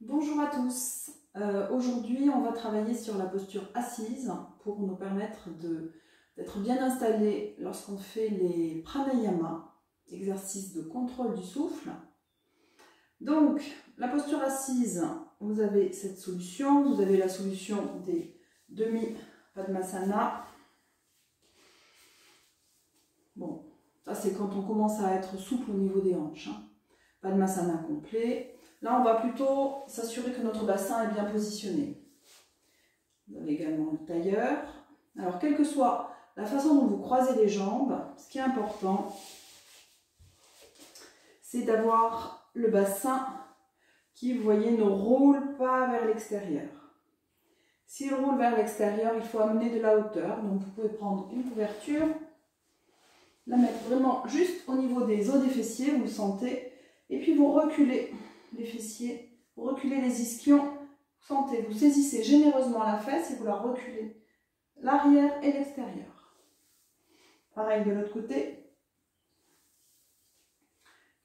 Bonjour à tous. Aujourd'hui, on va travailler sur la posture assise pour nous permettre d'être bien installés lorsqu'on fait les pranayama, exercices de contrôle du souffle. Donc, la posture assise, vous avez cette solution. Vous avez la solution des demi-padmasana. Bon, ça c'est quand on commence à être souple au niveau des hanches. Padmasana complet. Là, on va plutôt s'assurer que notre bassin est bien positionné. Vous avez également le tailleur. Alors, quelle que soit la façon dont vous croisez les jambes, ce qui est important, c'est d'avoir le bassin qui, vous voyez, ne roule pas vers l'extérieur. S'il roule vers l'extérieur, il faut amener de la hauteur. Donc, vous pouvez prendre une couverture, la mettre vraiment juste au niveau des os des fessiers, vous le sentez, et puis vous reculez les fessiers, vous reculez les ischions, vous sentez, vous saisissez généreusement la fesse et vous la reculez, l'arrière et l'extérieur. Pareil de l'autre côté.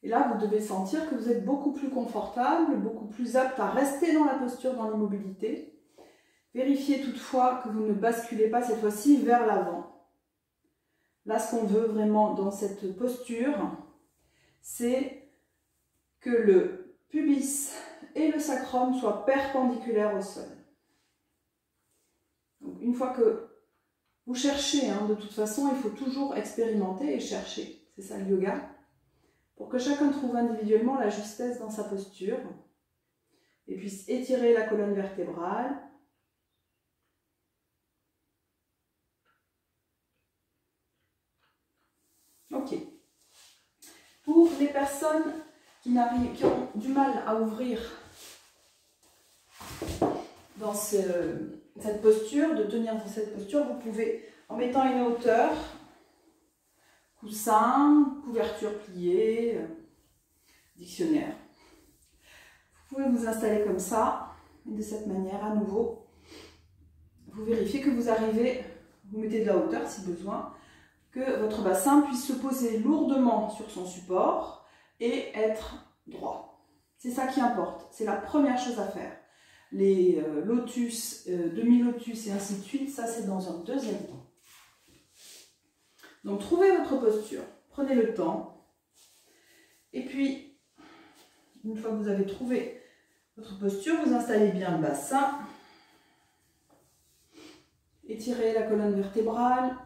Et là, vous devez sentir que vous êtes beaucoup plus confortable, beaucoup plus apte à rester dans la posture, dans l'immobilité. Vérifiez toutefois que vous ne basculez pas cette fois-ci vers l'avant. Là, ce qu'on veut vraiment dans cette posture, c'est que le pubis et le sacrum soient perpendiculaires au sol. Donc, une fois que vous cherchez, de toute façon, il faut toujours expérimenter et chercher. C'est ça le yoga. Pour que chacun trouve individuellement la justesse dans sa posture et puisse étirer la colonne vertébrale. Ok. Pour les personnes qui ont du mal à ouvrir dans cette posture, de tenir dans cette posture, vous pouvez, en mettant une hauteur, coussin, couverture pliée, dictionnaire. Vous pouvez vous installer comme ça, et de cette manière, à nouveau, vous vérifiez que vous arrivez, vous mettez de la hauteur si besoin, que votre bassin puisse se poser lourdement sur son support et être droit. C'est ça qui importe, c'est la première chose à faire. Les lotus, demi-lotus et ainsi de suite, ça c'est dans un deuxième temps. Donc trouvez votre posture, prenez le temps, et puis une fois que vous avez trouvé votre posture, vous installez bien le bassin, étirez la colonne vertébrale.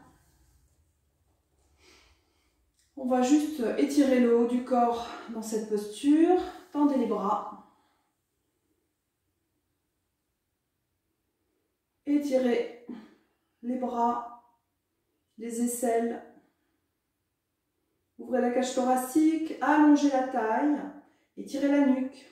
On va juste étirer le haut du corps dans cette posture, tendez les bras, étirez les bras, les aisselles, ouvrez la cage thoracique, allongez la taille, étirez la nuque.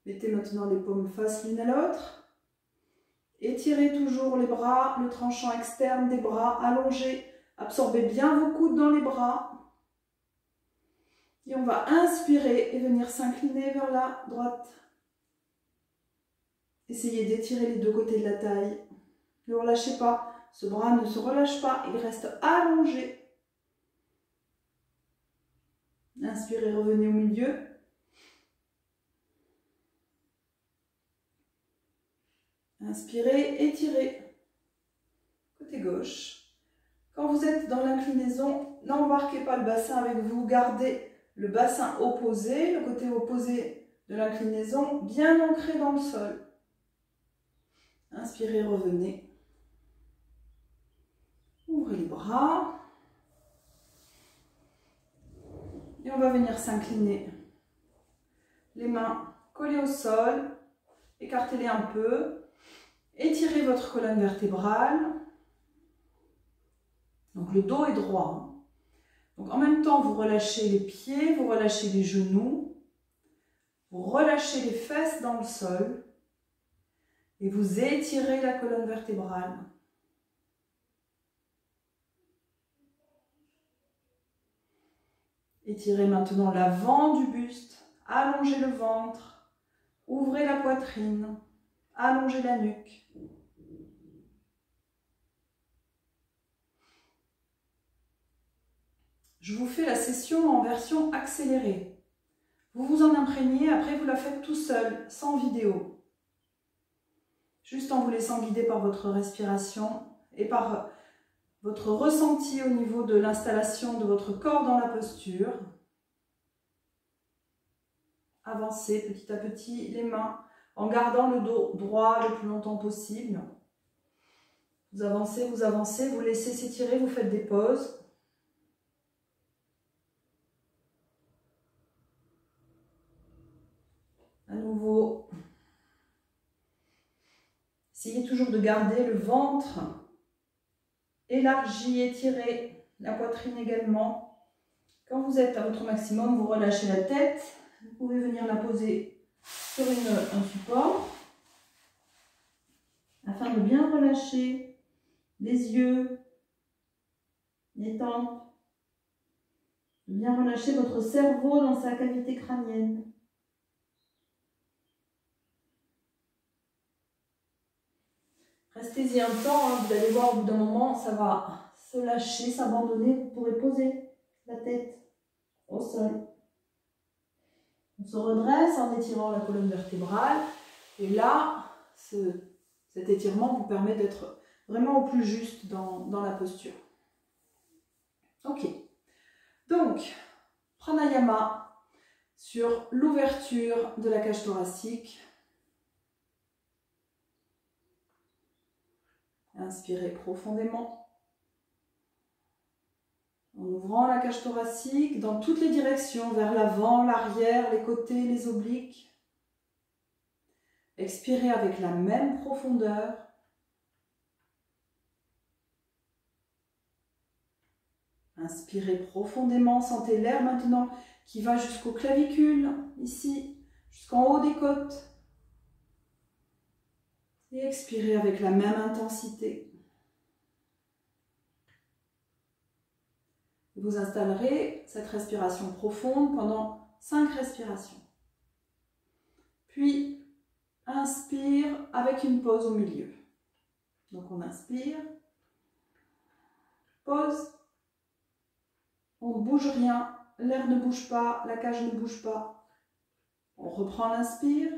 Mettez maintenant les paumes face l'une à l'autre. Étirez toujours les bras, le tranchant externe des bras, allongez. Absorbez bien vos coudes dans les bras. Et on va inspirer et venir s'incliner vers la droite. Essayez d'étirer les deux côtés de la taille. Ne relâchez pas. Ce bras ne se relâche pas, il reste allongé. Inspirez, revenez au milieu. Inspirez, étirez. Côté gauche. Quand vous êtes dans l'inclinaison, n'embarquez pas le bassin avec vous. Gardez le bassin opposé, le côté opposé de l'inclinaison, bien ancré dans le sol. Inspirez, revenez. Ouvrez les bras. Et on va venir s'incliner. Les mains collées au sol. Écartez-les un peu. Étirez votre colonne vertébrale. Donc le dos est droit. Donc en même temps, vous relâchez les pieds, vous relâchez les genoux. Vous relâchez les fesses dans le sol. Et vous étirez la colonne vertébrale. Étirez maintenant l'avant du buste, allongez le ventre, ouvrez la poitrine, allongez la nuque. Je vous fais la session en version accélérée. Vous vous en imprégnez, après vous la faites tout seul, sans vidéo. Juste en vous laissant guider par votre respiration et par votre ressenti au niveau de l'installation de votre corps dans la posture. Avancez petit à petit les mains en gardant le dos droit le plus longtemps possible. Vous avancez, vous laissez s'étirer, vous faites des pauses. À nouveau, essayez toujours de garder le ventre élargi, étiré, la poitrine également. Quand vous êtes à votre maximum, vous relâchez la tête. Vous pouvez venir la poser sur un support afin de bien relâcher les yeux, les tempes, de bien relâcher votre cerveau dans sa cavité crânienne. Restez-y un temps, hein, vous allez voir au bout d'un moment, ça va se lâcher, s'abandonner. Vous pourrez poser la tête au sol. On se redresse en étirant la colonne vertébrale. Et là, cet étirement vous permet d'être vraiment au plus juste dans la posture. Ok. Donc, pranayama sur l'ouverture de la cage thoracique. Inspirez profondément. En ouvrant la cage thoracique dans toutes les directions, vers l'avant, l'arrière, les côtés, les obliques. Expirez avec la même profondeur. Inspirez profondément, sentez l'air maintenant qui va jusqu'aux clavicules, ici, jusqu'en haut des côtes. Et expirez avec la même intensité. Vous installerez cette respiration profonde pendant 5 respirations. Puis, inspire avec une pause au milieu. Donc on inspire, pause, on ne bouge rien, l'air ne bouge pas, la cage ne bouge pas. On reprend l'inspire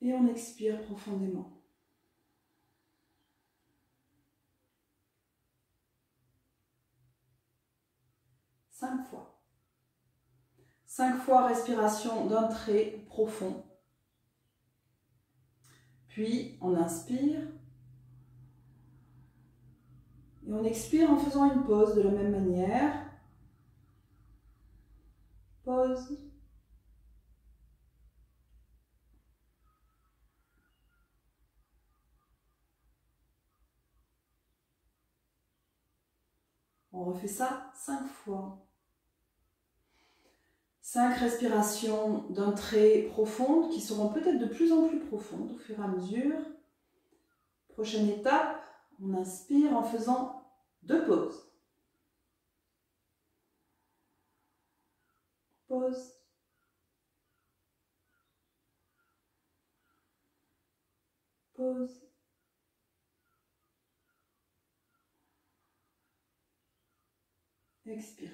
et on expire profondément. Cinq fois. 5 fois respiration d'un trait profond. Puis on inspire et on expire en faisant une pause de la même manière. Pause. On refait ça 5 fois. 5 respirations d'un trait profondes qui seront peut-être de plus en plus profondes au fur et à mesure. Prochaine étape, on inspire en faisant 2 pauses. Pause. Pause. Expirez.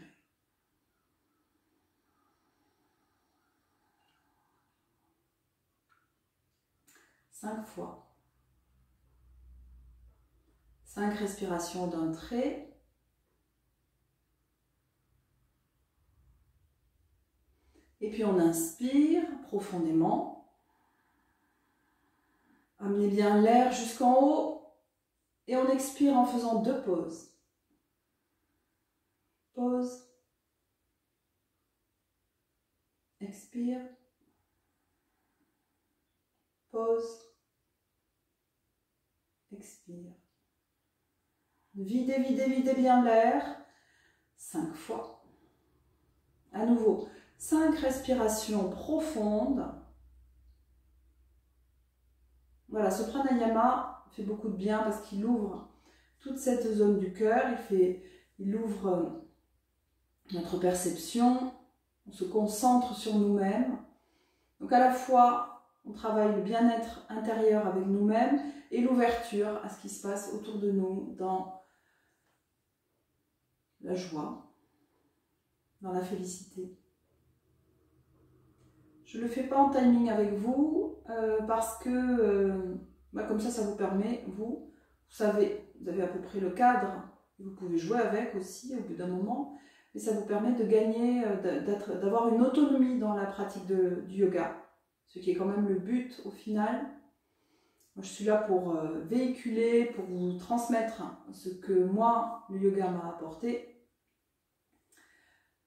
Cinq fois. 5 respirations d'un trait. Et puis on inspire profondément. Amenez bien l'air jusqu'en haut. Et on expire en faisant 2 pauses. Pause. Expire. Pause. Expire. Videz, videz, videz bien l'air. 5 fois. À nouveau, 5 respirations profondes. Voilà, ce pranayama fait beaucoup de bien parce qu'il ouvre toute cette zone du cœur. il ouvre notre perception, on se concentre sur nous-mêmes. Donc à la fois, on travaille le bien-être intérieur avec nous-mêmes et l'ouverture à ce qui se passe autour de nous dans la joie, dans la félicité. Je ne le fais pas en timing avec vous parce que comme ça vous permet, vous savez, vous avez à peu près le cadre, vous pouvez jouer avec aussi au bout d'un moment, mais ça vous permet de gagner, d'avoir une autonomie dans la pratique du yoga, ce qui est quand même le but au final. Moi, je suis là pour véhiculer, pour vous transmettre ce que moi, le yoga m'a apporté.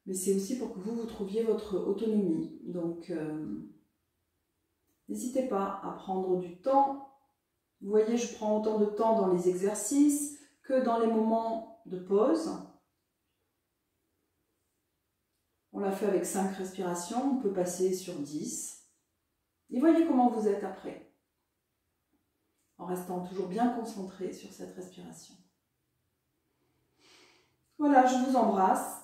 Mais c'est aussi pour que vous trouviez votre autonomie. Donc, n'hésitez pas à prendre du temps. Vous voyez, je prends autant de temps dans les exercices que dans les moments de pause. On l'a fait avec 5 respirations, on peut passer sur 10. Et voyez comment vous êtes après, en restant toujours bien concentré sur cette respiration. Voilà, je vous embrasse.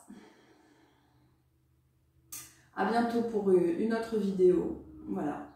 À bientôt pour une autre vidéo. Voilà.